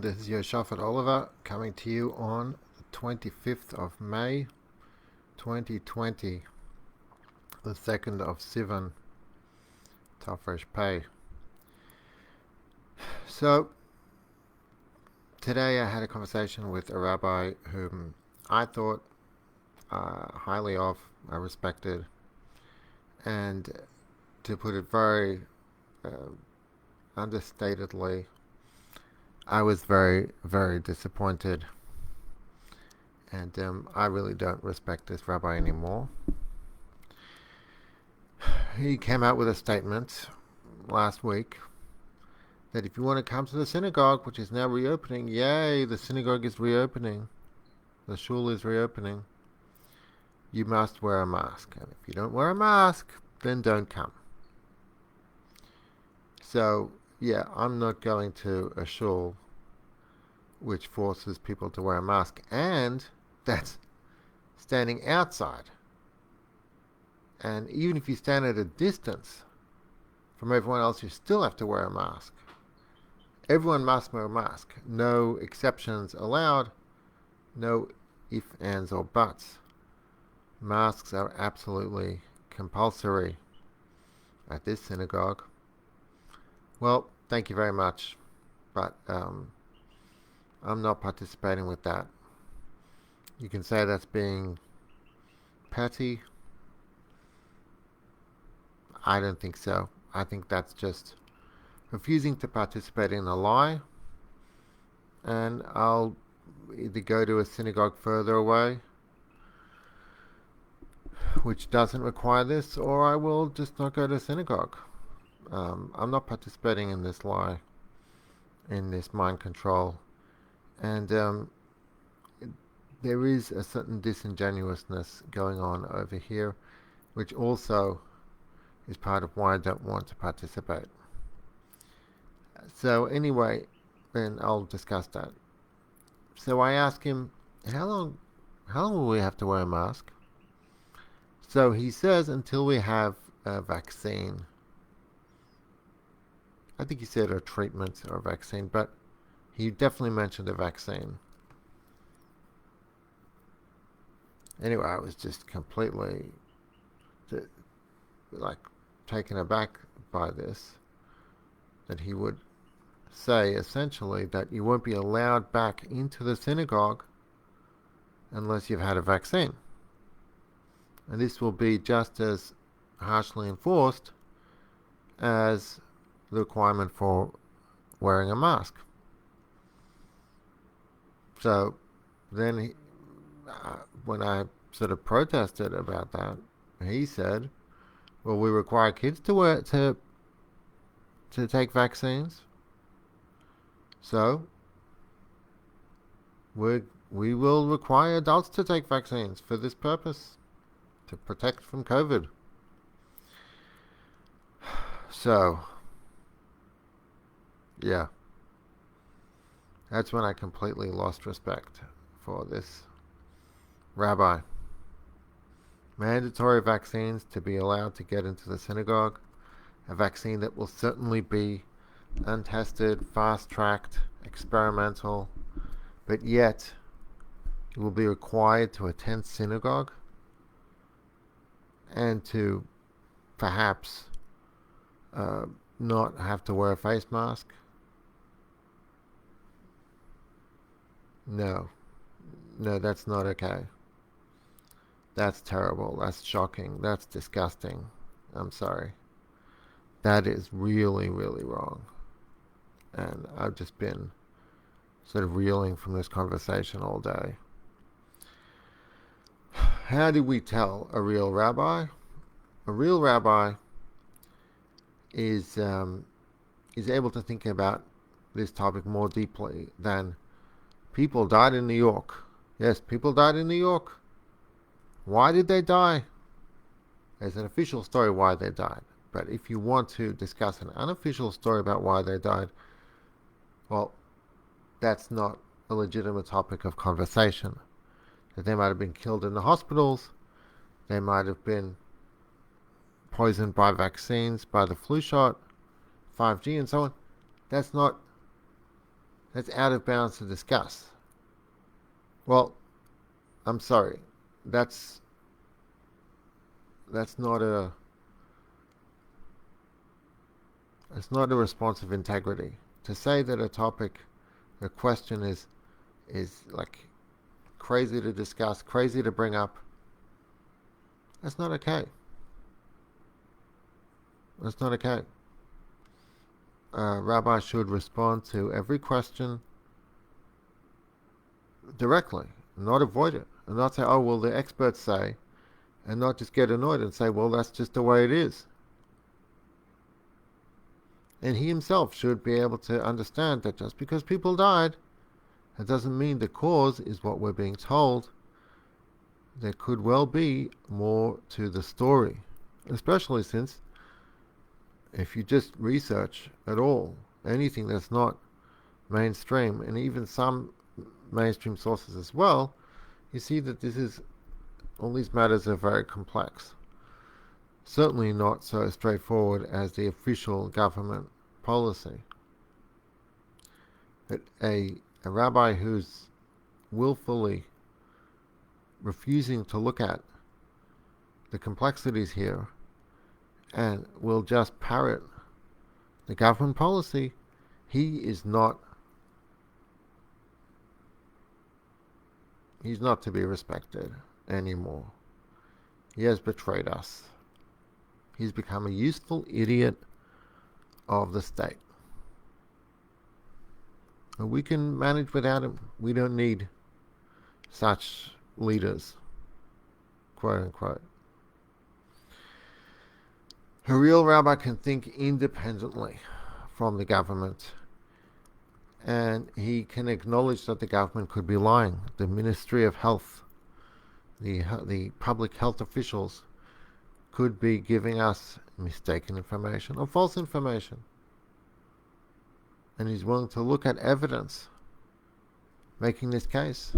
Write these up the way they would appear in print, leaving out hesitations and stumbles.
This is your Shafat Oliver coming to you on the 25th of May 2020, the 2nd of Sivan, Tafresh Pay. So, today I had a conversation with a rabbi whom I thought highly of, I respected, and to put it very understatedly, I was very, very disappointed, and I really don't respect this rabbi anymore. He came out with a statement last week that if you want to come to the synagogue, which is now reopening, yay, the synagogue is reopening, the shul is reopening, you must wear a mask. And if you don't wear a mask, then don't come. So, yeah, I'm not going to a shul which forces people to wear a mask, and that's standing outside. And even if you stand at a distance from everyone else, you still have to wear a mask. Everyone must wear a mask. No exceptions allowed. No ifs, ands, or buts. Masks are absolutely compulsory at this synagogue. Well, thank you very much, but I'm not participating with that. You can say that's being petty. I don't think so. I think that's just refusing to participate in a lie, and I'll either go to a synagogue further away, which doesn't require this, or I will just not go to synagogue. I'm not participating in this lie, in this mind control, and there is a certain disingenuousness going on over here, which also is part of why I don't want to participate. So anyway, then I'll discuss that. So I asked him, how long will we have to wear a mask? So he says until we have a vaccine. I think he said a treatment or a vaccine, but he definitely mentioned a vaccine. Anyway, I was just completely taken aback by this, that he would say essentially that you won't be allowed back into the synagogue unless you've had a vaccine. And this will be just as harshly enforced as the requirement for wearing a mask. So then when I sort of protested about that, he said, well, we require kids to take vaccines. So we will require adults to take vaccines for this purpose, to protect from COVID. So, yeah, that's when I completely lost respect for this rabbi. Mandatory vaccines to be allowed to get into the synagogue. A vaccine that will certainly be untested, fast-tracked, experimental, but yet you will be required to attend synagogue and to perhaps not have to wear a face mask. No, that's not okay. That's terrible. That's shocking. That's disgusting. I'm sorry. That is really, really wrong. And I've just been sort of reeling from this conversation all day. How do we tell a real rabbi? A real rabbi is able to think about this topic more deeply than people died in New York. Yes, people died in New York. Why did they die? There's an official story why they died. But if you want to discuss an unofficial story about why they died, well, that's not a legitimate topic of conversation. That they might have been killed in the hospitals, they might have been poisoned by vaccines, by the flu shot, 5G and so on. That's not That's out of bounds to discuss. Well, I'm sorry. That's that's not a it's not a response of integrity. To say that a question is like crazy to discuss, crazy to bring up, that's not okay. That's not okay. Rabbi should respond to every question directly, not avoid it, and not say, oh, well, the experts say, and not just get annoyed and say, well, that's just the way it is. And he himself should be able to understand that just because people died, it doesn't mean the cause is what we're being told. There could well be more to the story, especially since if you just research at all anything that's not mainstream, and even some mainstream sources as well, you see that all these matters are very complex. Certainly not so straightforward as the official government policy. That a rabbi who's willfully refusing to look at the complexities here and will just parrot the government policy, he's not to be respected anymore. He has betrayed us. He's become a useful idiot of the state. And we can manage without him. We don't need such leaders, quote unquote. A real rabbi can think independently from the government, and he can acknowledge that the government could be lying. The Ministry of Health, the public health officials, could be giving us mistaken information or false information. And he's willing to look at evidence making this case.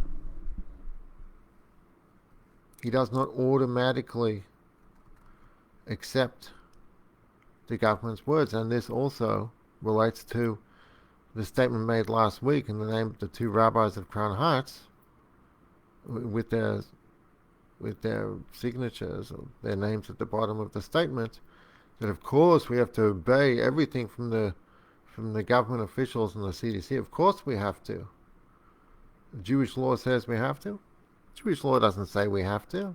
He does not automatically accept the government's words, and this also relates to the statement made last week in the name of the two rabbis of Crown Heights, with their signatures or their names at the bottom of the statement, that of course we have to obey everything from the government officials and the CDC. Of course we have to. Jewish law says we have to. Jewish law doesn't say we have to.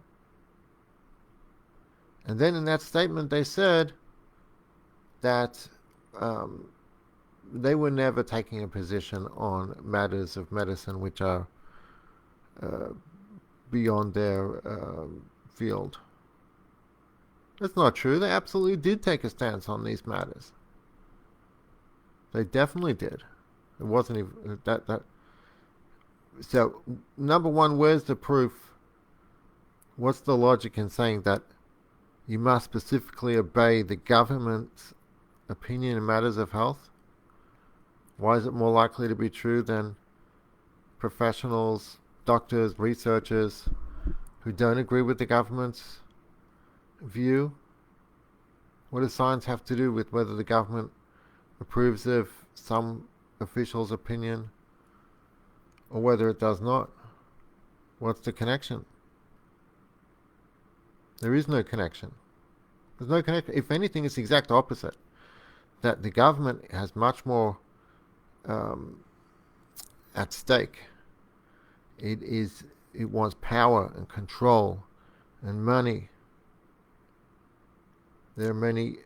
And then in that statement they said that they were never taking a position on matters of medicine which are beyond their field. That's not true. They absolutely did take a stance on these matters. They definitely did. It wasn't even that. So, number one, where's the proof? What's the logic in saying that you must specifically obey the government's opinion in matters of health? Why is it more likely to be true than professionals, doctors, researchers who don't agree with the government's view? What does science have to do with whether the government approves of some official's opinion or whether it does not? What's the connection? There is no connection. There's no connection. If anything, it's the exact opposite. That the government has much more at stake. It wants power and control and money. There are many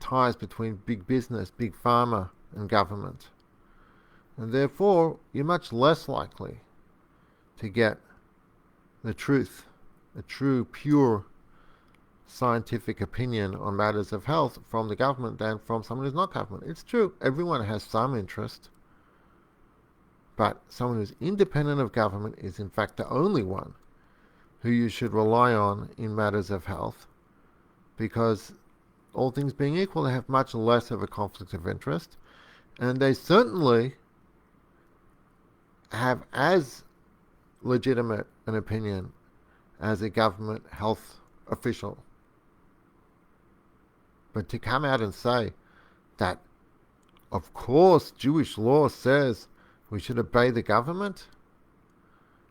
ties between big business, big pharma, and government. And therefore, you're much less likely to get the truth, a true, pure scientific opinion on matters of health from the government than from someone who's not government. It's true, everyone has some interest, but someone who's independent of government is in fact the only one who you should rely on in matters of health, because all things being equal, they have much less of a conflict of interest, and they certainly have as legitimate an opinion as a government health official. But to come out and say that, of course, Jewish law says We should obey the government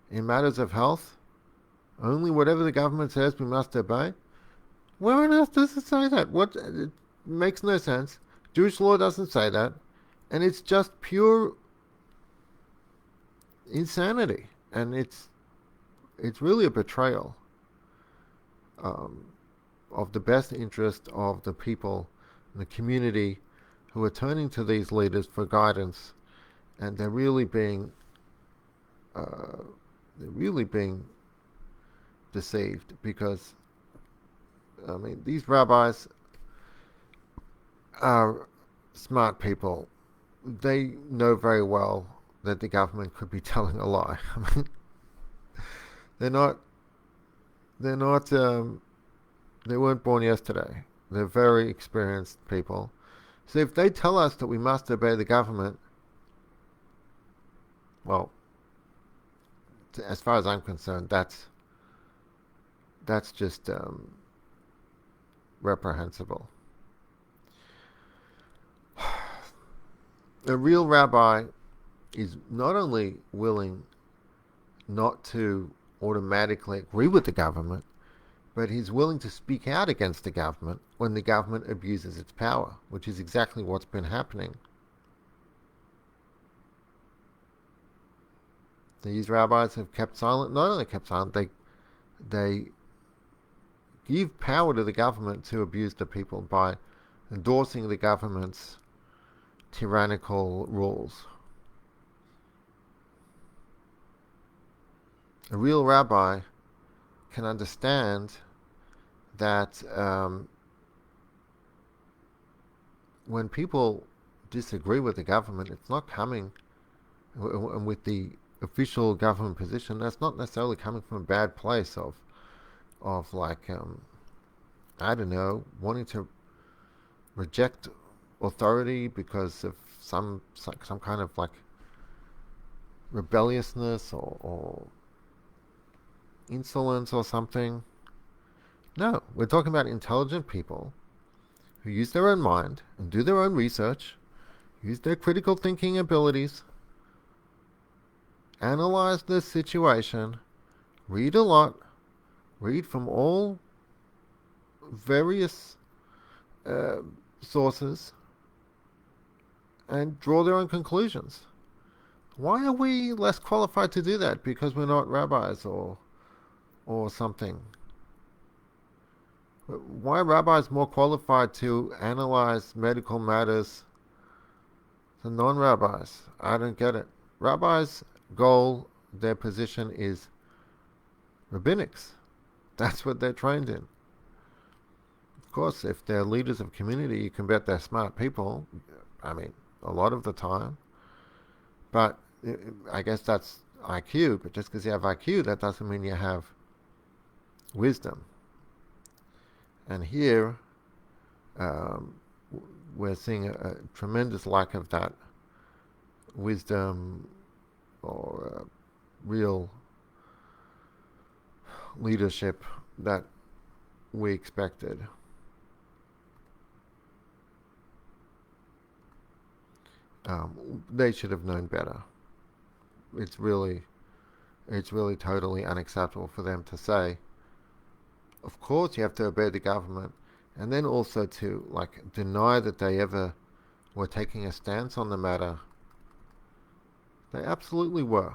in matters of health. Only whatever the government says we must obey. Where on earth does it say that? What? It makes no sense. Jewish law doesn't say that. And it's just pure insanity. And it's really a betrayal of the best interest of the people in the community who are turning to these leaders for guidance, and they're really being deceived, because these rabbis are smart people. They know very well that the government could be telling a lie. They're not. They weren't born yesterday. They're very experienced people. So if they tell us that we must obey the government, well, as far as I'm concerned, that's just reprehensible. A real rabbi is not only willing not to automatically agree with the government, but he's willing to speak out against the government when the government abuses its power, which is exactly what's been happening. These rabbis have kept silent. Not only kept silent, they give power to the government to abuse the people by endorsing the government's tyrannical rules. A real rabbi can understand that when people disagree with the government, it's not coming with the official government position. That's not necessarily coming from a bad place of like I don't know, wanting to reject authority because of some kind of like rebelliousness or insolence or something. No, we're talking about intelligent people who use their own mind and do their own research, use their critical thinking abilities, analyze the situation, read a lot, read from all various sources, and draw their own conclusions. Why are we less qualified to do that because we're not rabbis or something? Why are rabbis more qualified to analyze medical matters than non-rabbis? I don't get it. Rabbis' goal, their position is rabbinics. That's what they're trained in. Of course, if they're leaders of community, you can bet they're smart people. A lot of the time. But I guess that's IQ. But just because you have IQ, that doesn't mean you have wisdom. And here, we're seeing a tremendous lack of that wisdom or real leadership that we expected. They should have known better. It's really totally unacceptable for them to say, of course you have to obey the government, and then also to deny that they ever were taking a stance on the matter. They absolutely were.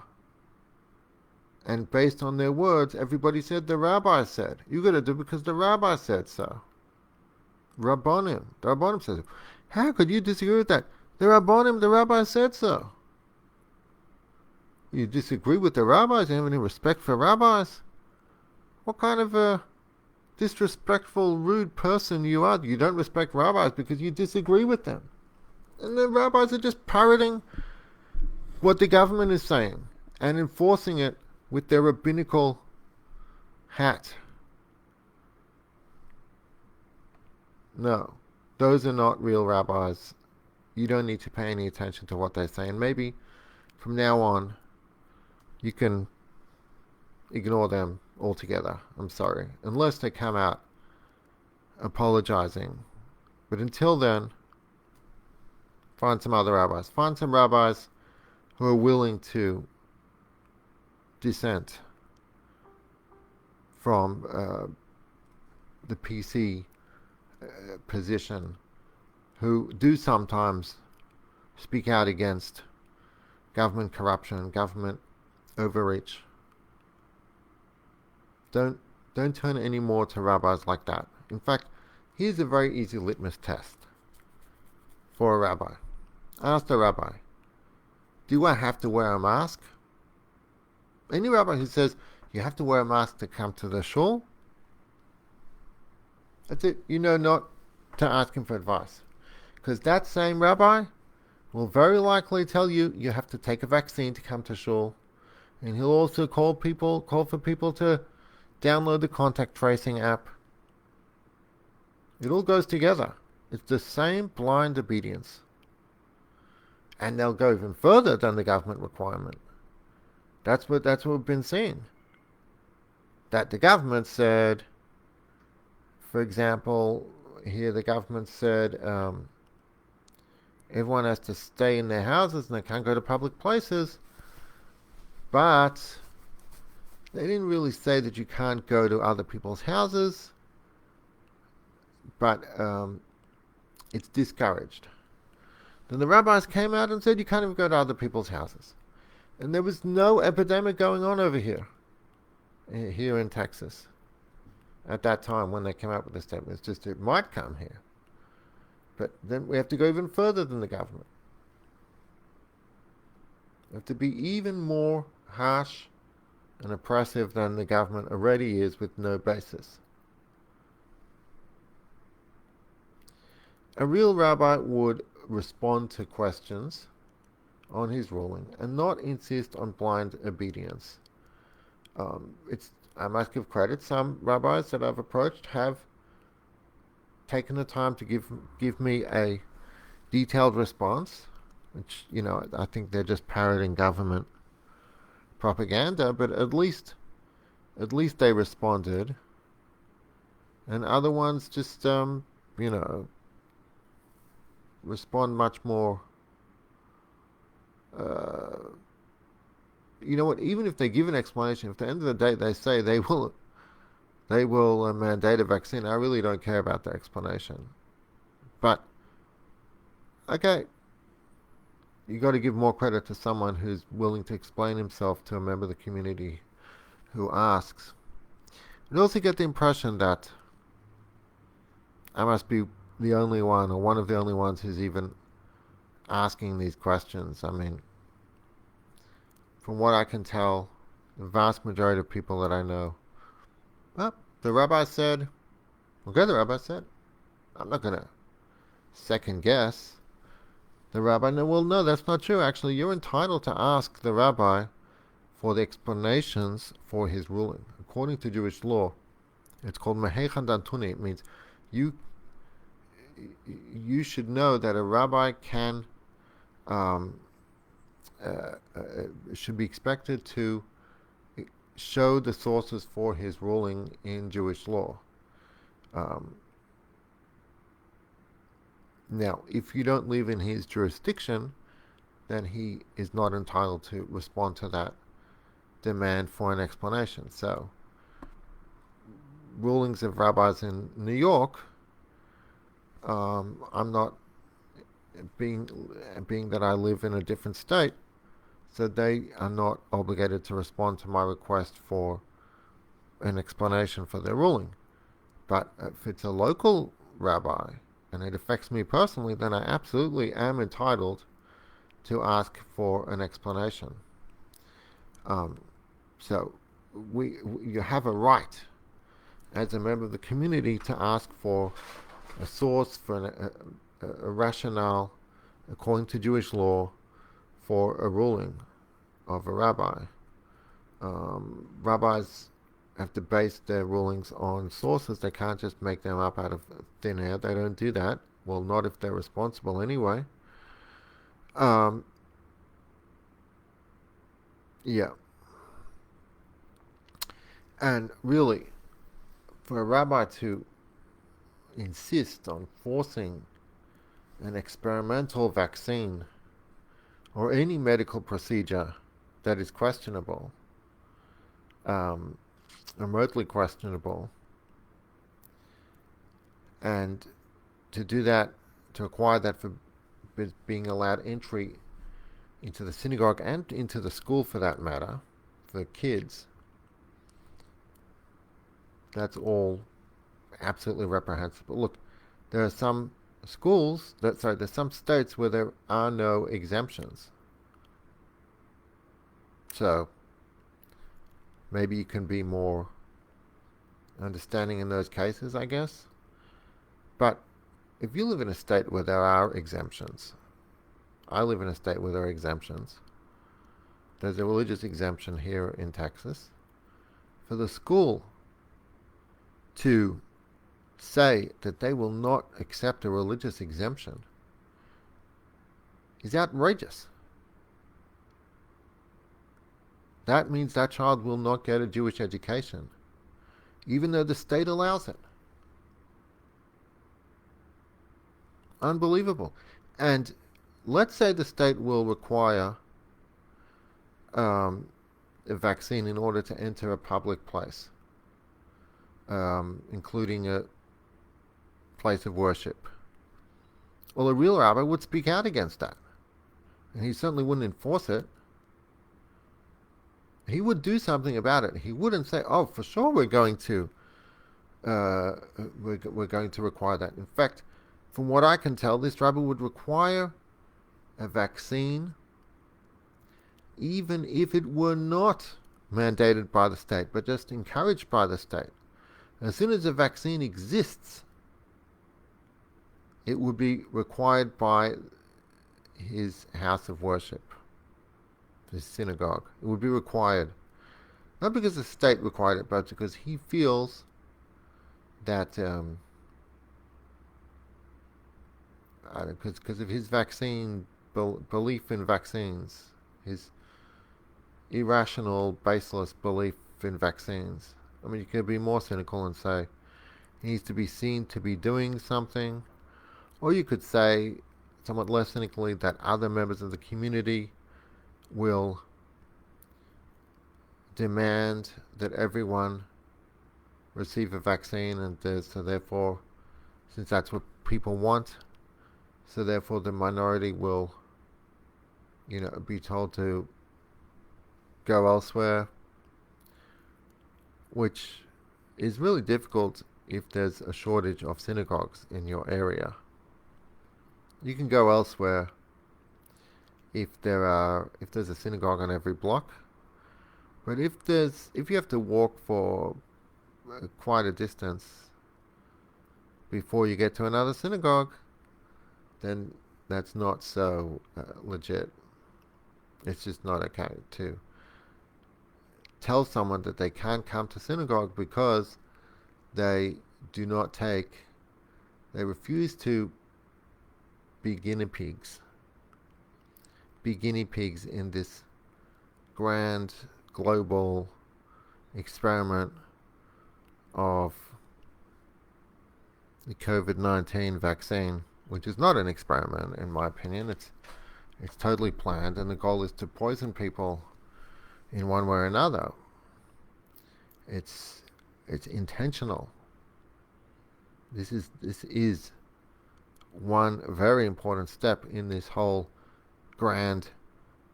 And based on their words, everybody said the rabbi said. You got to do it because the rabbi said so. Rabbonim. The Rabbonim says, how could you disagree with that? The Rabbonim, the rabbi said so. You disagree with the rabbis? You have any respect for rabbis? What kind of a disrespectful, rude person you are? You don't respect rabbis because you disagree with them. And the rabbis are just parroting what the government is saying and enforcing it with their rabbinical hat. No, those are not real rabbis. You don't need to pay any attention to what they say. And maybe from now on, you can ignore them altogether. I'm sorry. Unless they come out apologizing. But until then, find some other rabbis. Find some rabbis who are willing to dissent from the PC position, who do sometimes speak out against government corruption, government overreach. Don't turn any more to rabbis like that. In fact, here's a very easy litmus test for a rabbi. Ask the rabbi, do I have to wear a mask? Any rabbi who says you have to wear a mask to come to the shul, that's it. You know not to ask him for advice. Because that same rabbi will very likely tell you you have to take a vaccine to come to shul. And he'll also call for people to download the contact tracing app. It all goes together. It's the same blind obedience. And they'll go even further than the government requirement. That's what we've been seeing. That the government said, for example, here the government said everyone has to stay in their houses and they can't go to public places, but they didn't really say that you can't go to other people's houses, but it's discouraged. Then the rabbis came out and said you can't even go to other people's houses. And there was no epidemic going on over here in Texas at that time when they came out with the statement. It's just it might come here. But then we have to go even further than the government. We have to be even more harsh and oppressive than the government already is with no basis. A real rabbi would respond to questions on his ruling and not insist on blind obedience. I must give credit. Some rabbis that I've approached have taken the time to give me a detailed response, which I think they're just parroting government propaganda. But at least they responded, and other ones just respond much more. You know what? Even if they give an explanation, if at the end of the day they say they will mandate a vaccine, I really don't care about the explanation. But okay, you got to give more credit to someone who's willing to explain himself to a member of the community who asks. You also get the impression that I must be the only one, or one of the only ones, who's even asking these questions. I mean, from what I can tell, the vast majority of people that I know, well, the rabbi said, I'm not going to second guess. The rabbi, no, that's not true. Actually, you're entitled to ask the rabbi for the explanations for his ruling. According to Jewish law, it's called Mehechan Dantuni. It means you should know that a rabbi can should be expected to show the sources for his ruling in Jewish law. Now, if you don't live in his jurisdiction, then he is not entitled to respond to that demand for an explanation. So, rulings of rabbis in New York, I'm not, being that I live in a different state, so they are not obligated to respond to my request for an explanation for their ruling. But if it's a local rabbi and it affects me personally, then I absolutely am entitled to ask for an explanation. So you have a right as a member of the community to ask for a source, for a rationale according to Jewish law for a ruling of a rabbi. Rabbis have to base their rulings on sources. They can't just make them up out of thin air. They don't do that. Well, not if they're responsible anyway. Yeah. And really, for a rabbi to insist on forcing an experimental vaccine or any medical procedure that is questionable, um, remotely questionable, and to do that, to acquire that for being allowed entry into the synagogue and into the school for that matter, for kids, that's all absolutely reprehensible. Look, there are some there's some states where there are no exemptions. So maybe you can be more understanding in those cases, I guess. But if you live in a state where there are exemptions, I live in a state where there are exemptions. There's a religious exemption here in Texas. For the school to say that they will not accept a religious exemption is outrageous. That means that child will not get a Jewish education, even though the state allows it. Unbelievable. And let's say the state will require a vaccine in order to enter a public place, including a place of worship. Well, a real rabbi would speak out against that. And he certainly wouldn't enforce it. He would do something about it. He wouldn't say, "Oh, for sure, we're going to require that." In fact, from what I can tell, this rabbi would require a vaccine, even if it were not mandated by the state, but just encouraged by the state. As soon as a vaccine exists, it would be required by his house of worship, his synagogue. It would be required. Not because the state required it, but because he feels that, because of his vaccine belief in vaccines, his irrational, baseless belief in vaccines. I mean, you could be more cynical and say he needs to be seen to be doing something. Or you could say, somewhat less cynically, that other members of the community will demand that everyone receive a vaccine, and so therefore, since that's what people want, so therefore the minority will, be told to go elsewhere, which is really difficult if there's a shortage of synagogues in your area. You can go elsewhere if there's a synagogue on every block, but if you have to walk for quite a distance before you get to another synagogue, then that's not so legit. It's just not okay to tell someone that they can't come to synagogue because they refuse to be guinea pigs in this grand global experiment of the COVID-19 vaccine, which is not an experiment in my opinion. It's totally planned, and the goal is to poison people in one way or another. It's intentional. This is one very important step in this whole grand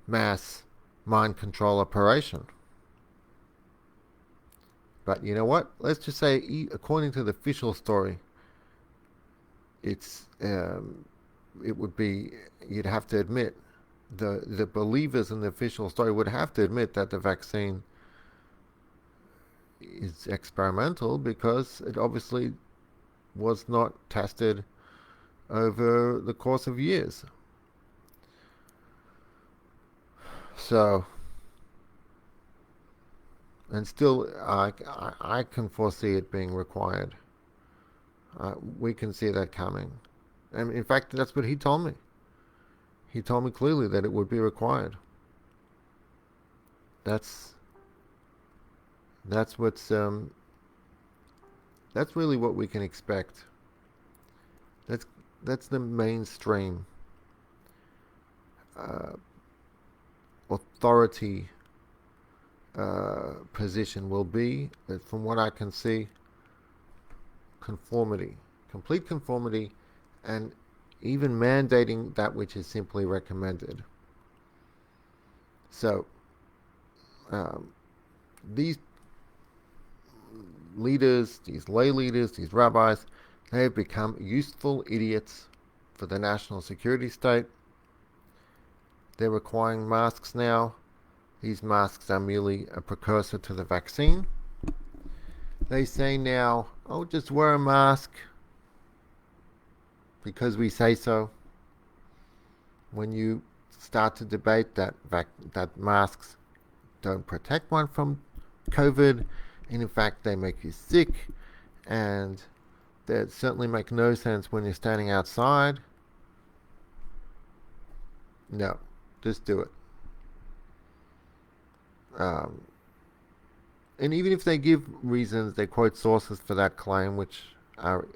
mass mind control operation. But you know what? Let's just say, according to the official story, it would be, you'd have to admit, the believers in the official story would have to admit that the vaccine is experimental because it obviously was not tested over the course of years. So, and still, I can foresee it being required. We can see that coming. And in fact, that's what he told me. He told me clearly that it would be required. That's what's that's really what we can expect. That's the mainstream authority position will be that, from what I can see, conformity, complete conformity, and even mandating that which is simply recommended. So these leaders, these lay leaders, these rabbis, they have become useful idiots for the national security state. They're requiring masks now. These masks are merely a precursor to the vaccine. They say now, oh, just wear a mask because we say so. When you start to debate that masks don't protect one from COVID, and in fact they make you sick, and that certainly make no sense when you're standing outside. No, just do it. And even if they give reasons, they quote sources for that claim, which are,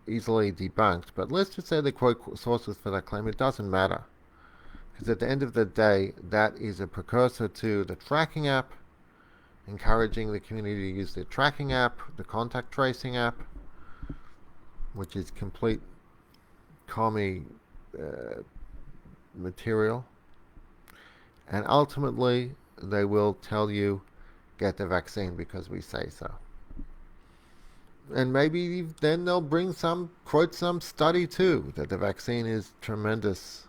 easily debunked. But let's just say they quote sources for that claim. It doesn't matter. Because at the end of the day, that is a precursor to the tracking app, encouraging the community to use the tracking app, the contact tracing app, which is complete commie material. And ultimately, they will tell you, get the vaccine because we say so. And maybe then they'll quote some study too, that the vaccine is tremendous.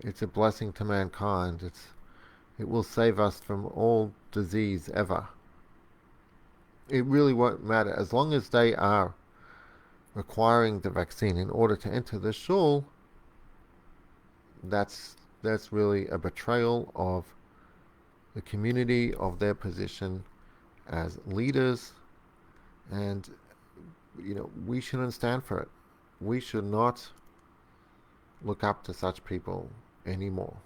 It's a blessing to mankind. It will save us from all disease ever. It really won't matter. As long as they are requiring the vaccine in order to enter the shul, that's really a betrayal of the community, of their position as leaders, and we shouldn't stand for it. We should not look up to such people anymore.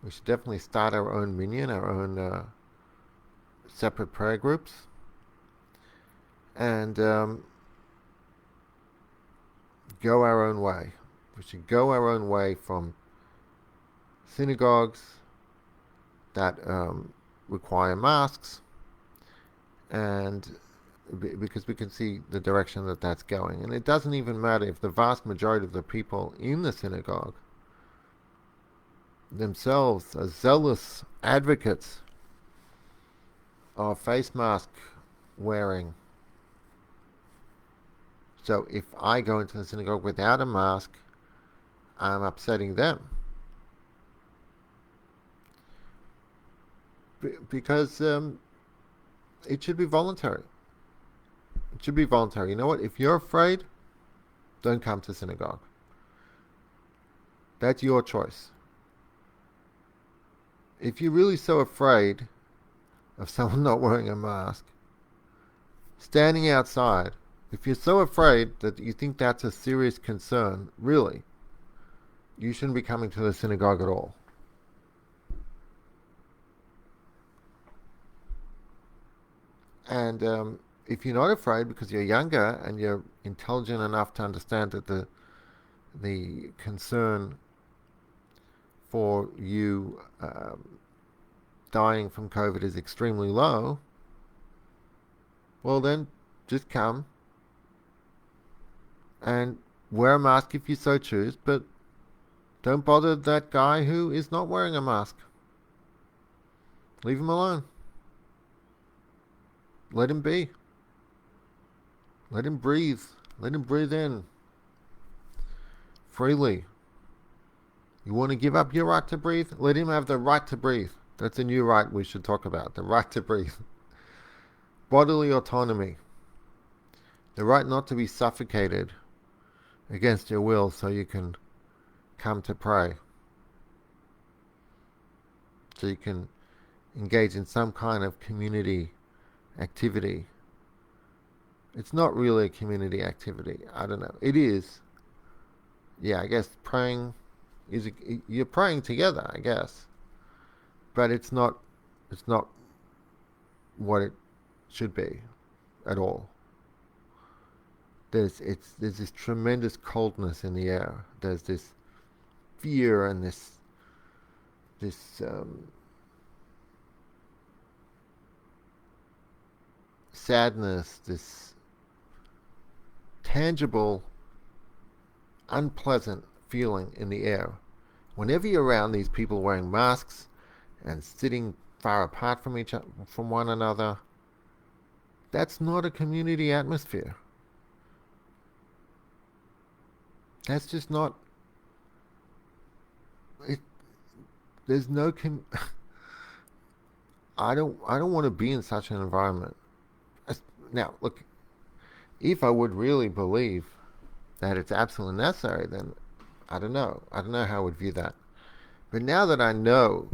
We should definitely start our own minyan, our own separate prayer groups, and go our own way. We should go our own way from synagogues that require masks, and because we can see the direction that that's going. And it doesn't even matter if the vast majority of the people in the synagogue themselves are zealous advocates of face mask wearing. So if I go into the synagogue without a mask, I'm upsetting them. Because it should be voluntary. It should be voluntary. You know what? If you're afraid, don't come to synagogue. That's your choice. If you're really so afraid of someone not wearing a mask, standing outside, if you're so afraid that you think that's a serious concern, really, you shouldn't be coming to the synagogue at all. And if you're not afraid because you're younger and you're intelligent enough to understand that the concern for you dying from COVID is extremely low, well then just come and wear a mask if you so choose, but don't bother that guy who is not wearing a mask. Leave him alone. Let him be. Let him breathe. Let him breathe in freely. You want to give up your right to breathe? Let him have the right to breathe. That's a new right we should talk about. The right to breathe. Bodily autonomy. The right not to be suffocated against your will so you can come to pray. So you can engage in some kind of community activity. It's not really a community activity. I don't know. It is. Yeah, I guess praying you're praying together, I guess. But it's not what it should be at all. There's this tremendous coldness in the air. There's this fear and this this sadness, this tangible, unpleasant feeling in the air. Whenever you're around these people wearing masks and sitting far apart from one another, that's not a community atmosphere. That's just not it. There's no I don't want to be in such an environment. Now, look, if I would really believe that it's absolutely necessary, then I don't know. I don't know how I would view that. But now that I know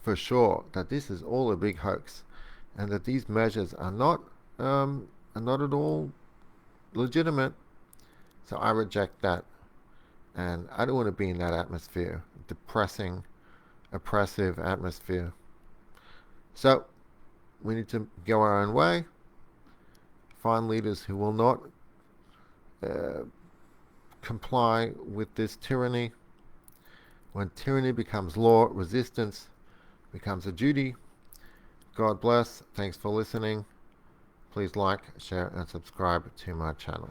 for sure that this is all a big hoax, and that these measures are not at all legitimate, so I reject that, and I don't want to be in that atmosphere, depressing, oppressive atmosphere. So we need to go our own way, find leaders who will not comply with this tyranny. When tyranny becomes law, resistance becomes a duty. God bless. Thanks for listening. Please like, share, and subscribe to my channel.